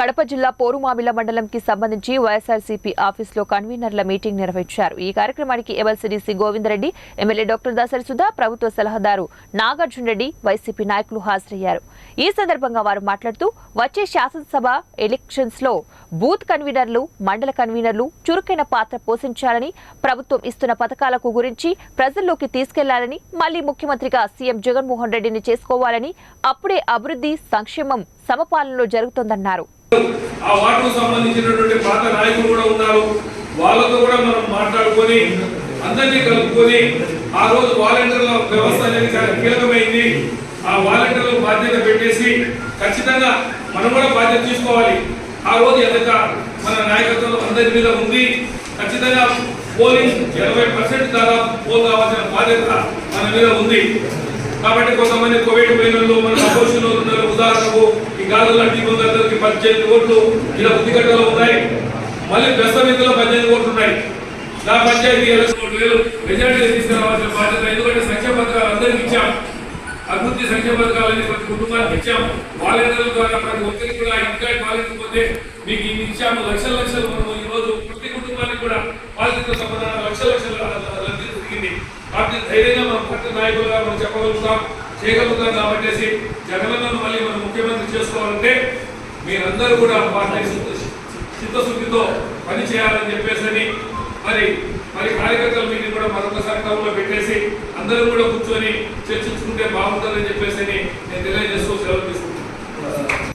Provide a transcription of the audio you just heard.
కడప జిల్లా పోరుమామిల మండలంకి సంబంధించి వైఎస్ఆర్సీపీ ఆఫీసులో కన్వీనర్ల మీటింగ్ నిర్వహించారు. ఈ కార్యక్రమానికి MLC Govinda Reddy, MLA doctor Dasari Sudha, ప్రభుత్వ సలహాదారు నాగార్జున రెడ్డి, వైసీపీ నాయకులు హాజరయ్యారు. ఈ సందర్భంగా వారు మాట్లాడుతూ వచ్చే శాసనసభ ఎలక్షన్స్ లో బూత్ కన్వీనర్లు, మండల కన్వీనర్లు చురుకైన పాత్ర పోషించాలని, ప్రభుత్వం ఇస్తున్న పథకాలకు గురించి ప్రజల్లోకి తీసుకెళ్లాలని, మళ్లీ ముఖ్యమంత్రిగా సీఎం జగన్మోహన్ రెడ్డిని చేసుకోవాలని, అప్పుడే అభివృద్ధి, సంక్షేమం సమపాలనలో జరుగుతుందన్నారు. ఆ వార్డుకు సంబంధించినటువంటి పాత నాయకులు కూడా ఉన్నారు. వాళ్ళతో కూడా మనం మాట్లాడుకొని అందరినీ కలుపుకొని ఆ రోజు వాలంటీర్ల వ్యవస్థ అనేది చాలా కీలకమైంది. ఆ వాలంటీర్ల బాధ్యత పెట్టేసి ఖచ్చితంగా మనం కూడా బాధ్యత తీసుకోవాలి. ఆ రోజు ఎంత మన నాయకత్వం అందరి మీద ఉంది. ఖచ్చితంగా పోలింగ్ 80% దాదాపు పోల్ కావాల్సిన బాధ్యత మన మీద ఉంది. కాబట్టి కొంతమంది కోవిడ్ పోయినలు మన అపోజిషన్ ఉన్నారు. ఉదాహరణకు ఈ గాజుల టీకి 18 ఓట్లు ఇలా బుద్ధిగట్టలో ఉన్నాయి. మళ్ళీ ప్రస్తుతంలో 18 ఓట్లు ఉన్నాయి. నా పంచాయతీ మెజార్టీ తీసుకురావాల్సిన బాధ్యత. ఎందుకంటే సంక్షేమ పథకాలు అందరికీ ఇచ్చాం. అభివృద్ధి సంక్షేమ పథకాలని ప్రతి కుటుంబానికి ఇచ్చాం. వాలంటీర్ల ద్వారా ప్రతి ఒక్కరికి కూడా ఇంకా వాలంటీర్ పోతే మీకు ఇన్ని ఇచ్చాము. లక్షల లక్షలు మనము ఈ రోజు ప్రతి కుటుంబానికి కూడా వాలంటీర్ల సంబంధం లక్షల లబ్ధి జరిగింది. కాబట్టి ధైర్యంగా మనం ప్రతి నాయకులుగా మనం చెప్పగలుగుతాం, చేయగలుగుతాం. కాబట్టి జగనన్నను మళ్ళీ మనం ముఖ్యమంత్రి చేసుకోవాలంటే మీరందరూ కూడా వారిని చిత్తశుద్ధితో పని చేయాలని చెప్పేసి మరి కార్యకర్తల మీటింగ్ కూడా మరొకసారి టౌన్లో పెట్టేసి అందరూ కూడా కూర్చొని చర్చించుకుంటే బాగుంటుందని చెప్పేసి నేను తెలియజేస్తూ సెలవు తీసుకుంటాను.